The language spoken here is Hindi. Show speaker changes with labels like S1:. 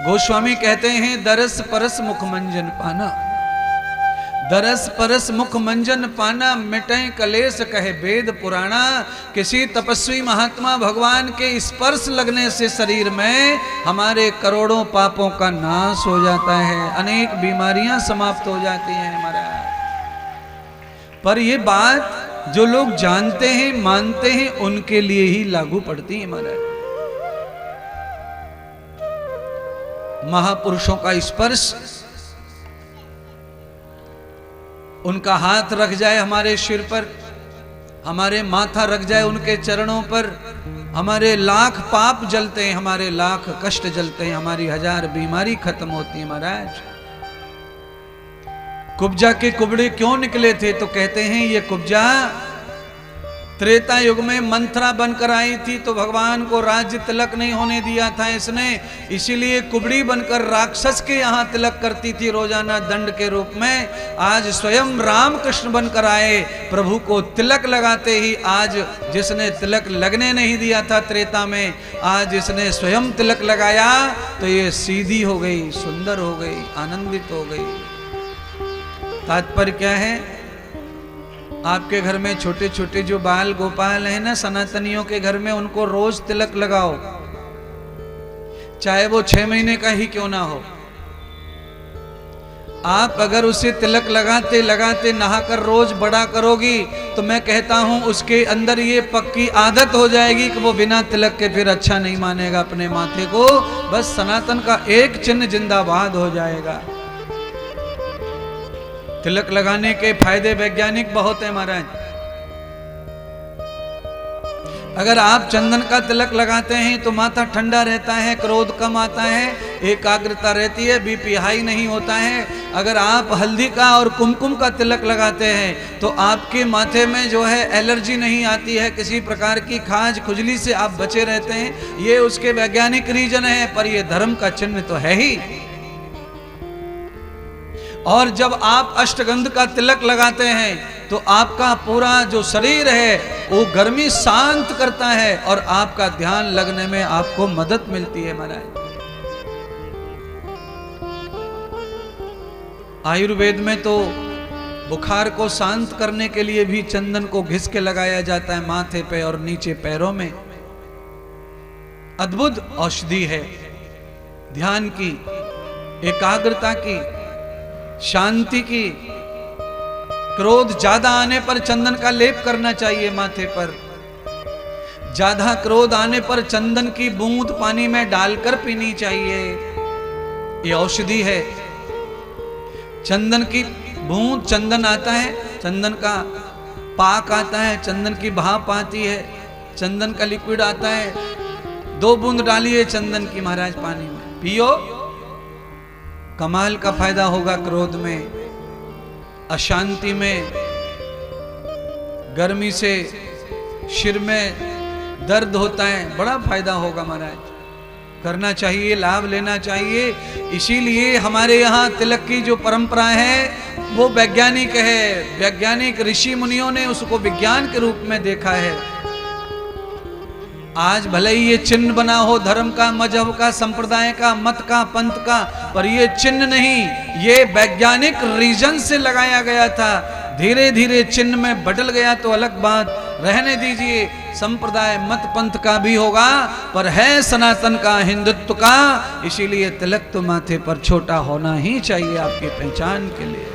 S1: गोस्वामी कहते हैं दरस परस मुख मंजन पाना, दरस परस मुख मंजन पाना, मिटे कलेश कहे वेद पुराना। किसी तपस्वी महात्मा भगवान के स्पर्श लगने से शरीर में हमारे करोड़ों पापों का नाश हो जाता है, अनेक बीमारियां समाप्त हो जाती हैं महाराज। पर ये बात जो लोग जानते हैं मानते हैं उनके लिए ही लागू पड़ती है महाराज। महापुरुषों का स्पर्श, उनका हाथ रख जाए हमारे सिर पर, हमारे माथा रख जाए उनके चरणों पर, हमारे लाख पाप जलते हैं, हमारे लाख कष्ट जलते हैं, हमारी 1000 बीमारी खत्म होती है महाराज। कुब्जा के कुबड़े क्यों निकले थे? तो कहते हैं ये कुब्जा त्रेता युग में मंथरा बनकर आई थी, तो भगवान को राज्य तिलक नहीं होने दिया था इसने, इसीलिए कुबड़ी बनकर राक्षस के यहाँ तिलक करती थी रोजाना दंड के रूप में। आज स्वयं राम कृष्ण बनकर आए, प्रभु को तिलक लगाते ही आज जिसने तिलक लगने नहीं दिया था त्रेता में, आज इसने स्वयं तिलक लगाया तो ये सीधी हो गई, सुंदर हो गई, आनंदित हो गई। तात्पर्य क्या है? आपके घर में छोटे छोटे जो बाल गोपाल हैं ना, सनातनियों के घर में, उनको रोज तिलक लगाओ, चाहे वो 6 महीने का ही क्यों ना हो। आप अगर उसे तिलक लगाते लगाते नहाकर रोज बड़ा करोगी तो मैं कहता हूं उसके अंदर ये पक्की आदत हो जाएगी कि वो बिना तिलक के फिर अच्छा नहीं मानेगा अपने माथे को, बस सनातन का एक चिन्ह जिंदाबाद हो जाएगा। तिलक लगाने के फायदे वैज्ञानिक बहुत है महाराज। अगर आप चंदन का तिलक लगाते हैं तो माथा ठंडा रहता है, क्रोध कम आता है, एकाग्रता रहती है, बीपी हाई नहीं होता है। अगर आप हल्दी का और कुमकुम का तिलक लगाते हैं तो आपके माथे में जो है एलर्जी नहीं आती है, किसी प्रकार की खाज खुजली से आप बचे रहते हैं। ये उसके वैज्ञानिक रीजन है, पर ये धर्म का चिन्ह तो है ही। और जब आप अष्टगंध का तिलक लगाते हैं तो आपका पूरा जो शरीर है वो गर्मी शांत करता है और आपका ध्यान लगने में आपको मदद मिलती है महाराज। आयुर्वेद में तो बुखार को शांत करने के लिए भी चंदन को घिस के लगाया जाता है माथे पे और नीचे पैरों में। अद्भुत औषधि है ध्यान की, एकाग्रता की, शांति की। क्रोध ज्यादा आने पर चंदन का लेप करना चाहिए माथे पर। ज्यादा क्रोध आने पर चंदन की बूंद पानी में डालकर पीनी चाहिए, ये औषधि है। चंदन की बूंद, चंदन आता है, चंदन का पाक आता है, चंदन की भाप आती है, चंदन का लिक्विड आता है। 2 बूंद डालिए चंदन की महाराज पानी में, पियो, कमाल का फायदा होगा। क्रोध में, अशांति में, गर्मी से सिर में दर्द होता है, बड़ा फायदा होगा महाराज। करना चाहिए, लाभ लेना चाहिए। इसीलिए हमारे यहाँ तिलक की जो परंपरा है वो वैज्ञानिक है। वैज्ञानिक ऋषि मुनियों ने उसको विज्ञान के रूप में देखा है। आज भले ही ये चिन्ह बना हो धर्म का, मजहब का, संप्रदाय का, मत का, पंथ का, पर ये चिन्ह नहीं, ये वैज्ञानिक रीजन से लगाया गया था। धीरे धीरे चिन्ह में बदल गया तो अलग बात, रहने दीजिए। संप्रदाय मत पंथ का भी होगा, पर है सनातन का, हिंदुत्व का। इसीलिए तिलक तो माथे पर छोटा होना ही चाहिए आपकी पहचान के लिए।